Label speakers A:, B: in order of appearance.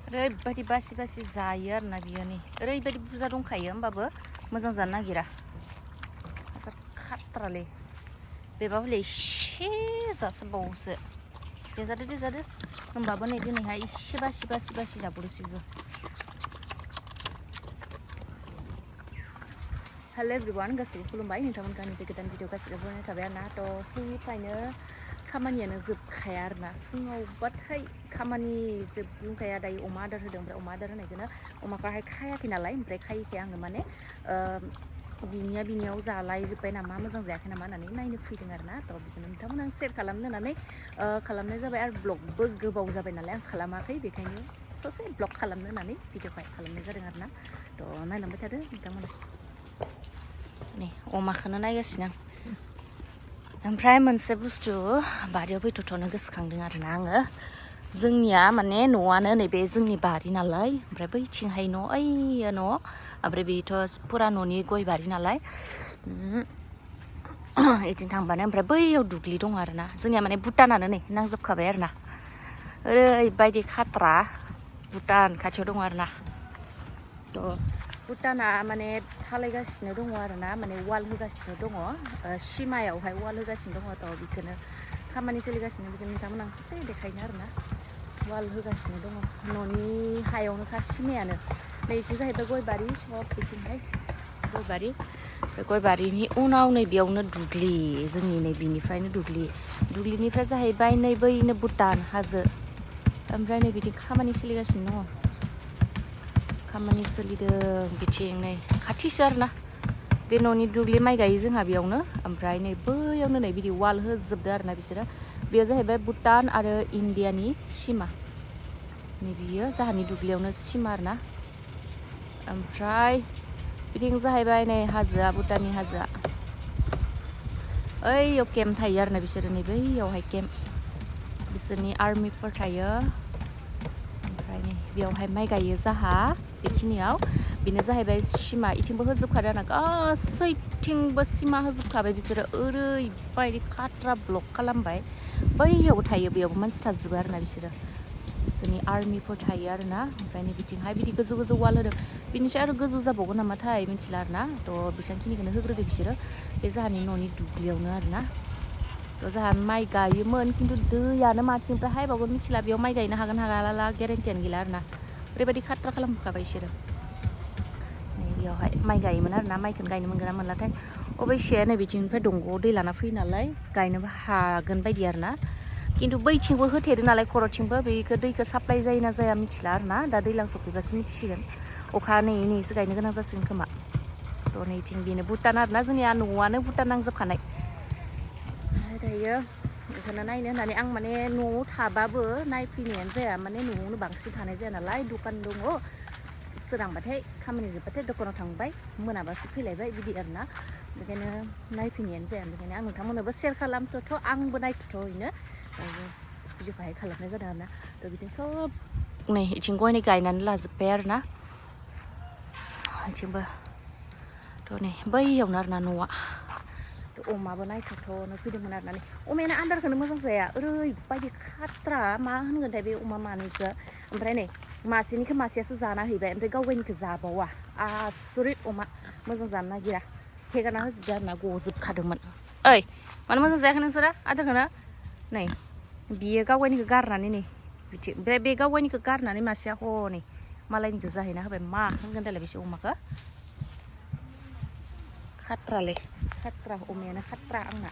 A: ओरैबायदि बासि बासि जायो आरोना बियो नै ओरैबायदि बुरजा दंखायो होमबाबो मोजां जानो नागिरा खाथ्रालै बेबा हले एसे जासाबबावोसो देजादो होमबाबो नै दिनैहाय एसे बासि जाबावदोसो बेबो हेल' एभ्रिवान गासैबो खुलुमबाय नोंथांमोनखौ आंनि गोदान भिडिअ गासैबो बरायनाय थाबाय आरोना थ' फुंनिफ्रायनो खामानियानो जोबखाया आरोना फुङावबाथाय खामानि जोबखाया दायो अमा आदार होदों ओमफ्राय अमा आदार होनायखौनो अमाखौहाय खायाखै नालाय ओमफ्राय खायैखाय आङो माने बिनियाव जालायजोब्बाय नामा मोजां जायाखै नामा होननानै नायनो फैदों आरोना थ' बेखौनो नोंथांमोन आं सेयार खालामनो होननानै खालामनाय जाबाय आरो ब्लगबो गोबाव जाबाय नालाय आं खालामाखै बेखायनो ससे ब्लग खालामनो होननानै भिडिअखौहाय खालामनाय जादों आरोना थ' नायलांबाय थादो नोंथांमोना नै अमाखौनो नायगासिनो आं ओमफ्राय मोनसे बुस्थु बारियाव फैथ'नो गोसोखांदों आरोना आङो जोंनिया माने न'आनो नैबे जोंनि बारि नालाय ओमफ्राय बैथिंहाय न' ओइयो न' ओमफ्राय बेथ' फुरा न'नि गय बारि नालाय इथिं थांबानो ओमफ्राय बैयाव दुब्लि दं आरोना जोंनिया माने भुटानानो नै नांजोबखाबाय आरोना ओरैबायदि खाथ्रा भुटान खाथियाव दङ आरोना थ' भुटाना माने थालायगासिनो दङ आरोना माने वाल होगासिनो दङ सिमायावहाय वाल होगासिनो दङ थ' बेखौनो खामानि सोलिगासिनो बेखौनो नोंथांमोन आं ससे देखायनो आरोना वाल होगासिनो दङ न'नि हायावनोखा सिमायानो नैथिं जाहैबाय गय बारि सब बिथिंहाय गय बारि बे गय बारिनि उनाव नै बेयावनो दुब्लि जोंनि नै बिनिफ्रायनो दुब्लिनिफ्राय जाहैबाय नै बैनो भुटान हाजो ओमफ्राय नै बिदि खामानि सोलिगासिनो दङ खामानि सोलिदों बिथिं नै खाथिसो आरोना बे न'नि दुब्लि माइ गायो जोंहा बेयावनो ओमफ्राय नै बैयावनो नै बिदि वाल होजोबदो आरोना बिसोरो बेयो जाहैबाय भुटान आरो इण्डियानि सिमा नै बियो जोंहानि दुब्लियावनो सिमा आरोना ओमफ्राय बिथिं जाहैबाय नै हाजोआ भुटाननि हाजोआ ओइयाव केम्प थायो आरोना बिसोरो नै बैयावहाय केम्प बिसोरनि आर्मिफोर थायो ओमफ्राय नै बेयावहाय माइ गायो जाहा बेखिनियाव बेनो जाहैबाय सिमा इथिंबो होजोबखादों आरोना गासैथिंबो सिमा होजोबखाबाय बिसोरो ओरैबायदि खाथ्रा ब्लक खालामबाय बैयावबो थायो बेयावबो मानसि थाजोबो आरोना बिसोरनि आर्मिफोर थायो आरोना ओमफ्राय नै बिथिंहाय बिदि गोजौ वाल होदों बिनिफ्राय आरो गोजौ जाबावगोन नामाथाय मिथिला आरोना थ' बेसेबांखिनिखौनो होग्रोदो बिसोरो बे जोंहानि न'नि दुब्लियावनो आरोना थ' जोंहा माइ गायोमोन खिन्थु दैयानो माथिंनिफ्राय हायबावगोन मिथिला बेयाव माइ गायनो हागोन हाला गेरेन्टियानो गैला आरोना ओरैबायदि खाथ्रा खालामखाबाय बिसोरो नै बेयावहाय माइ गायोमोन आरोना माइखौनो गायनो मोनगोन ना मोनलाथाय अबयसे नै बिथिंनिफ्राय दंग'आव दै लाना फैयो नालाय गायनोबो हागोन बायदि आरोना खिन्थु बैथिंबो होथेदो नालाय खर'थिंबो बेखौ दैखौ साप्लाय जायो ना जाया मिथिला आरोना दा दैज्लां सफैबासो मिथिसिगोन अखा नेयैसो गायनो गोनां जासिगोन खोमा थ' नैथिं बेनो भुटान आरोना जोंनिया न'आनो भुटान नांजोबखानाय दायो बेखौनो नायनो होननानै आं माने न'आव थाबाबो नायफैनायानो जाया माने न'आवनो बांसिन थानाय जाया नालाय दखान दङ सोरांबाथाय खामानि जोबबाथाय दखानाव थांबाय मोनाबासो फैलायबाय बिदि आरोना बेखायनो नायफैनायानो जाया बेखायनो आं नोंथांमोननोबो सेयार खालामथ'थ' आंबो नायथ'थ'यैनो भिडिअखौहाय खालामनाय जादों आरोना थ' बिदिनो सब नै इथिं गयनि गायनानै लाजोब्बाय आरोना इथिंबो थ' नै बैयावनो आरोना न'आ अमाबो नायथ'नो फैदोंमोन आरोना नै अमायानो आदारखौनो मोजां जाया ओरैबायदि खाथ्रा मा होनगोनथाय बे अमा मानैखौ ओमफ्राय नै मासेनिखौ मासेयासो जाना हैबाय ओमफ्राय गावगायनिखौ जाबावा आसरित अमा मोजां जानो नागिरा हेगारना होजोबदो आरोना गजोबखादोंमोन ओइ मानो मोजां जायाखै नोंसोरो आदारखौनो नै बियो गावगायनिखौ गारनानै नै बिथिं ओमफ्राय बे गावगायनिखौ गारनानै मासेया हनै मालायनिखौ जाहैना होबाय मा होनगोन दालाय बिसोर अमाखौ खाथ्रालै खाथ्रा अमायानो खाथ्रा आंना